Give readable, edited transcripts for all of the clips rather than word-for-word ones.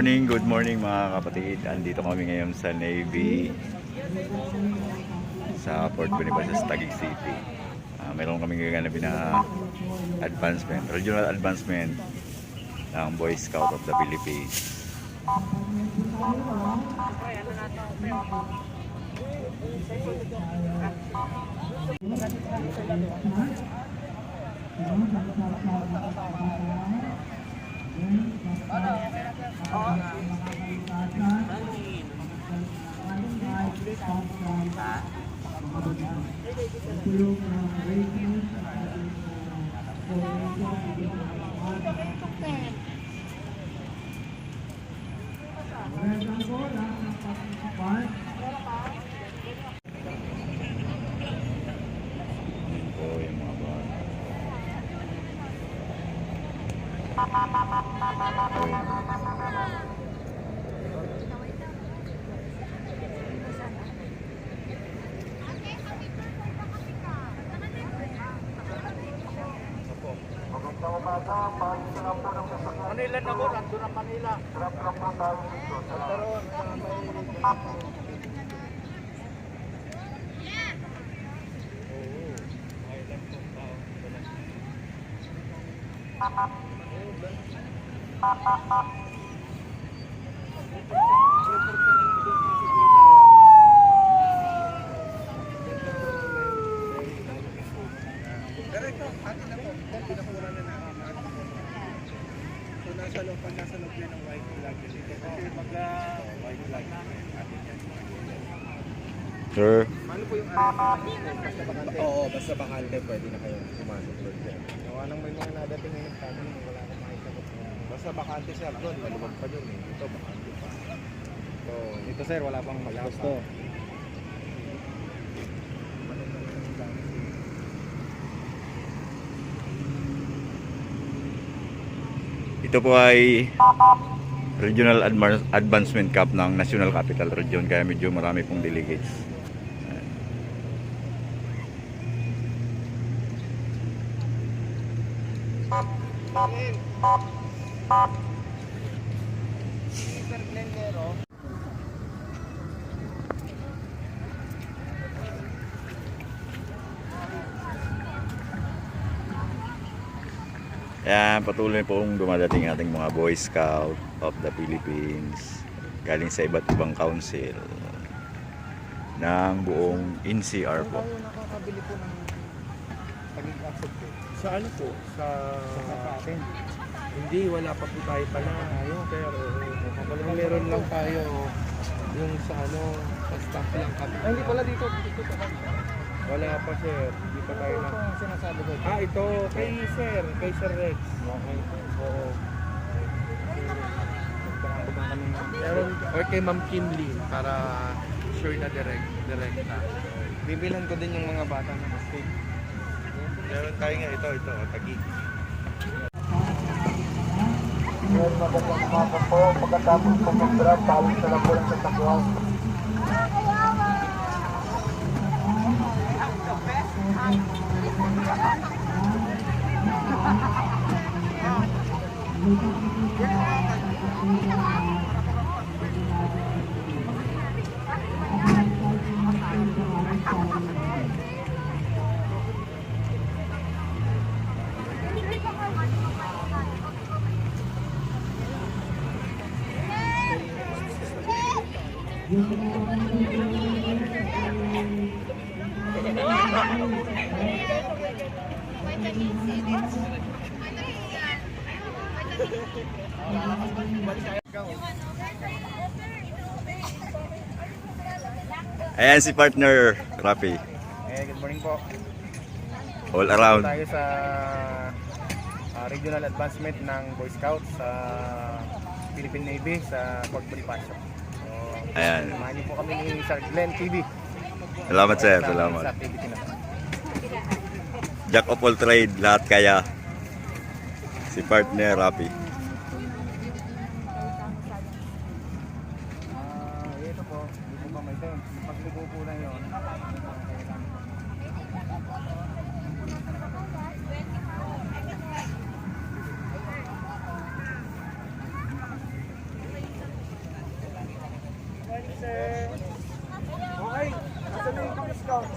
good morning mga kapatid. Andito kami ngayon sa Navy sa Port Bonifacio, Taguig City. Meron kami gaganap na advancement, regional advancement ng Boy Scout of the Philippines. Manila na mo, nandun ang Manila. Pero ito, atin na po. Pinakuha na namin. So nasa loob yan ng white flag. Kasi white flag atin yan. Sir, Ano po yung basta bakante? Oo, basta bakante pwede na kayo pumasok doon dyan. Gawa nang may mga nadating ngayon sa amin, wala akong makita ko. Basta bakante sir doon, maluwag pa doon eh. Ito bakante pa. So, dito sir, wala pang magpusto. ito po ay Regional Advancement Cup ng National Capital Region, kaya medyo marami pong delegates. Yan, patuloy pong dumadating ating mga Boy Scout of the Philippines galing sa iba't ibang council ng buong NCR po. Tayo nakakabili po ng Taguig Asset po. Sa ano po? Sa atin. Hindi, wala pa po tayo pala. Ayun, pero meron lang tayo yung sa ano, sa staff lang kami. Ay, hindi pala dito. Dito pa kami. Wala pa sir, hindi pa tayo na. Ito sinasabi ko. Ito, kay Sir Rex. Okay. Oo. Meron, or kay Ma'am Kinley para sure na direct na. Bibilan ko din yung mga bata na mistake. Meron tayo nga ito, Taguig. Meron magandang umaga po, pagkatapos po mag-drop, paalis na lang po lang sa takwaw. Ayan si partner Rafi. Good morning po. All around. Tayo sa regional advancement ng Boy Scouts sa Philippine Navy sa Port Bonifacio. So, ayan. samahan niyo po kami ni sirglenntv. Salamat sir, salamat. Sa activity na. Jack of all trade, lahat kaya. Si partner Rafi. Ito po, dito pa may tent. Paglugo po na yun. Okay, saan na yung Boy Scouts?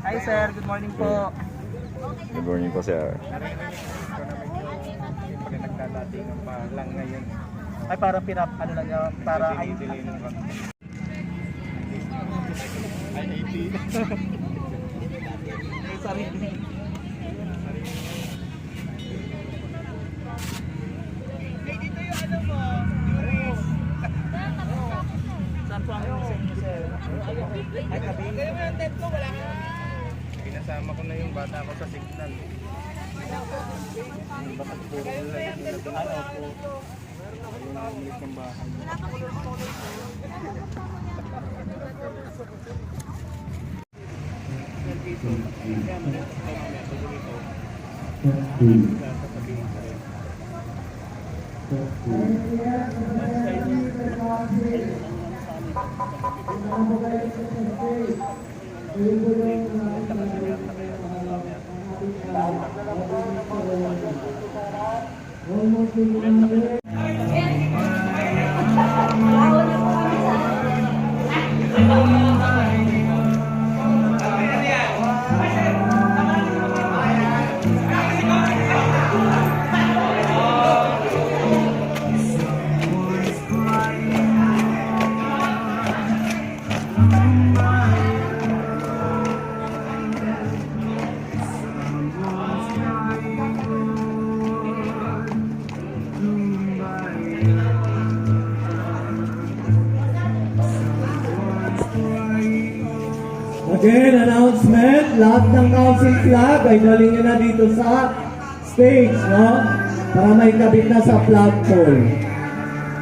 Hi sir, good morning po. Good morning po, sir. Siyempre nagdadatingan pa lang ngayon. Ay parang ano lang yun, para ay sarili. Saan po ang lisensya niyo sir? Ay gabi. Pinasama ko na yung bata ko sa signal. Baka puro nila yung pinagdaan po. Yung namilit ng bahay. Again, announcement, lahat ng council flag ay dali nyo na dito sa stage, no? Para may kabit na sa flagpole.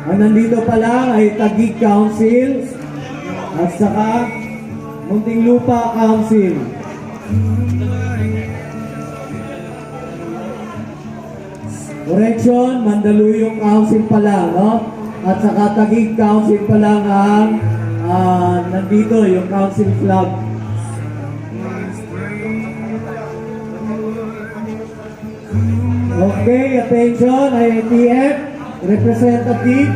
Ang nandito pa lang ay Taguig Council at saka Muntinlupa Council. Correction, Mandaluyong Council pa lang, no? At saka Taguig Council pa lang ang nandito, yung council flag. Okay, attention, IATF, representative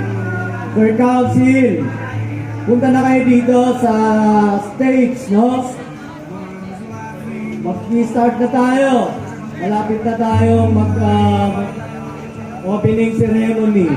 per council. Punta na kayo dito sa stage, no? Mag-start na tayo. Malapit na tayo opening ceremony.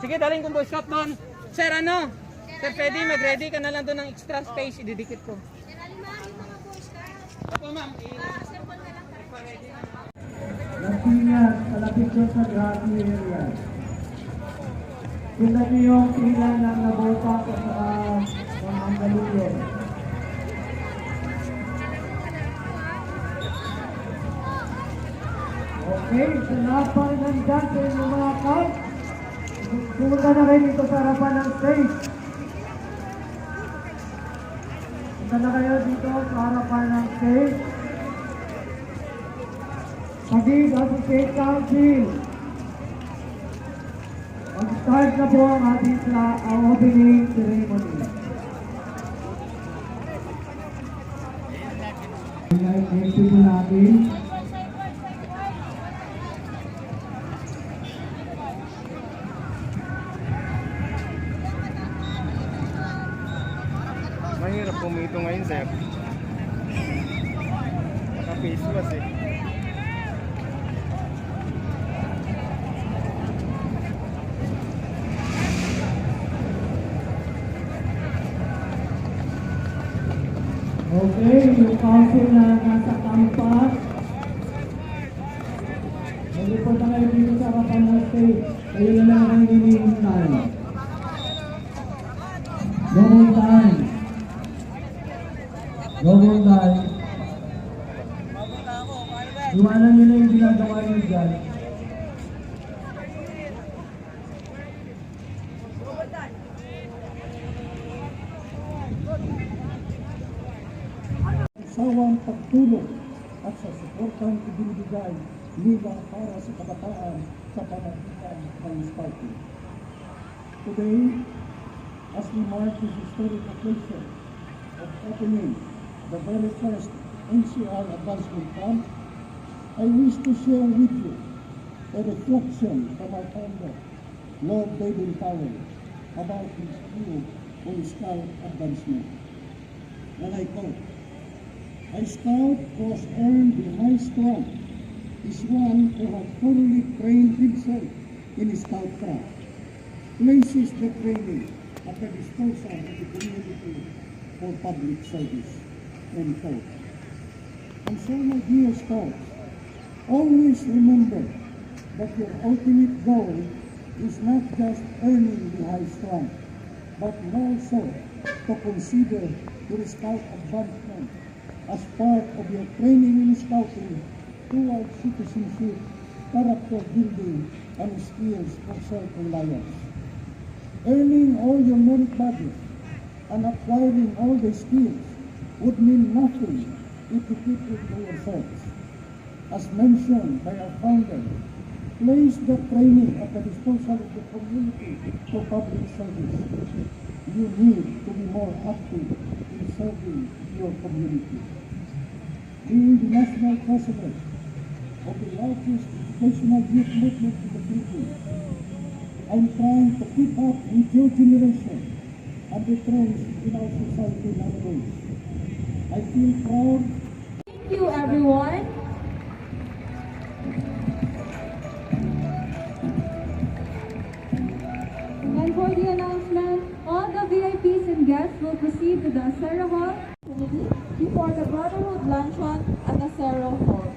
Sige, dalhin kong boy scout doon. Sir, ano? Sir, pwede mag-ready ka na lang doon ng extra space. Ididikit ko. Opo, ma'am. Nagpingat, malapit doon sa grassy area. Tingnan niyo yung pila ng nabota at saka ng Mandaluyong. Okay, sa lahat pa rin nandyan sa inyong mga count, pumunta na kayo dito sa harapan ng stage. Punta na kayo dito sa harapan ng stage. Pagig at State Council. Mag-start na po ang ating opening ceremony. Next po natin. Mahirap pumito ngayon, sir. Naka-face mask eh. Okay, yung council na nasa campus. Mag-report na kayo dito sa harapan ng stage. Kayo na lang ang hinihintay. Double time. Double time. Iwanan nyo na yung ginagawa nyo dyan. Sawang pagtulong at sa suportang ibinibigay nila para sa kabataan sa pamagitan ng Scouting. Today, as we mark this historic occasion of opening the very first NCR Advancement Camp, I wish to share with you a reflection from our founder, Lord David Powell, about his view on Scout advancement. And I quote, "A scout who has earned the highest rank is one who has thoroughly trained himself in scoutcraft, places the training at the disposal of the community for public service." End quote. And so, my dear scouts, always remember that your ultimate goal is not just earning the highest rank, but also to consider your scout advancement as part of your training in scouting towards citizenship, character building, and skills for self-reliance. Earning all your merit badges and acquiring all the skills would mean nothing if you keep it to yourselves. As mentioned by our founder, place the training at the disposal of the community for public service. You need to be more active in serving your community. Being the national president of the largest educational youth movement in the Philippines, I'm trying to keep up with your generation and the trends in our society nowadays. I feel proud. Thank you, everyone. And for the announcement, all the VIPs and guests will proceed to the Acera Hall before the Brotherhood Luncheon at Acera Hall.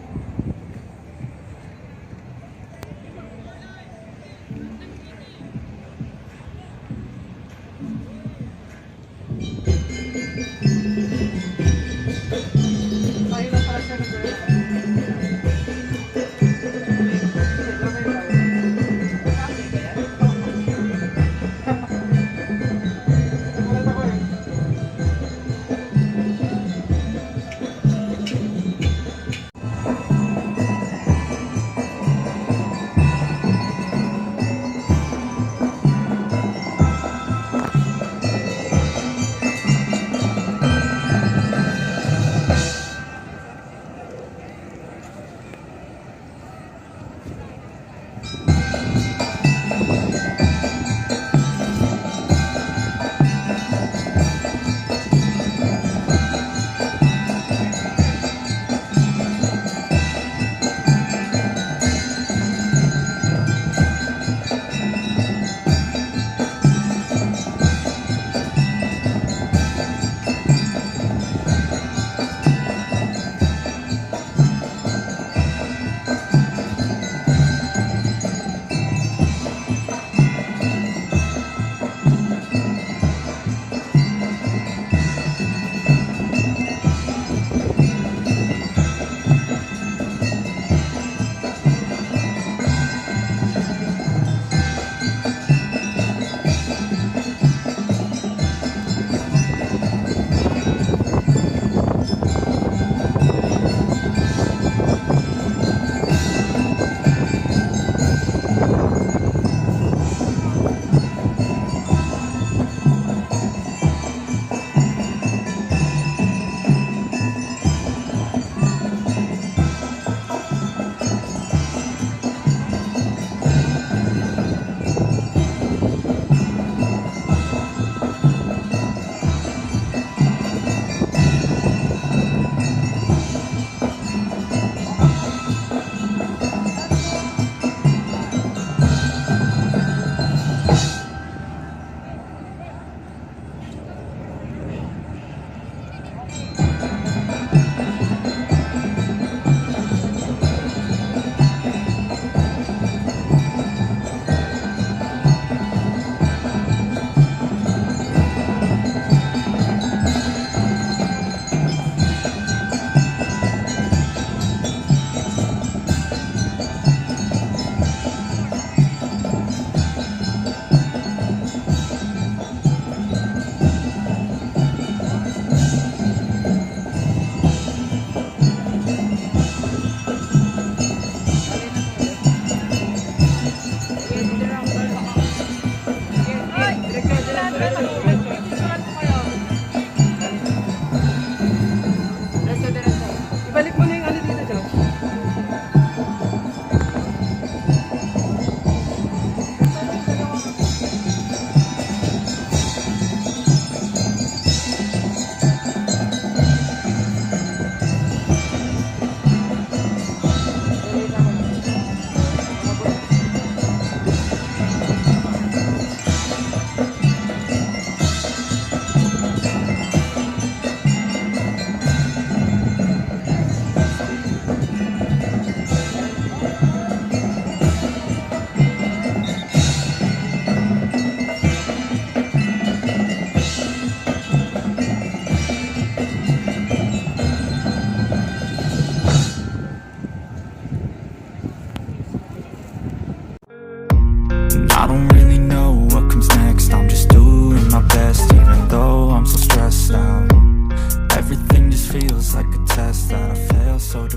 feels like a test that I fail so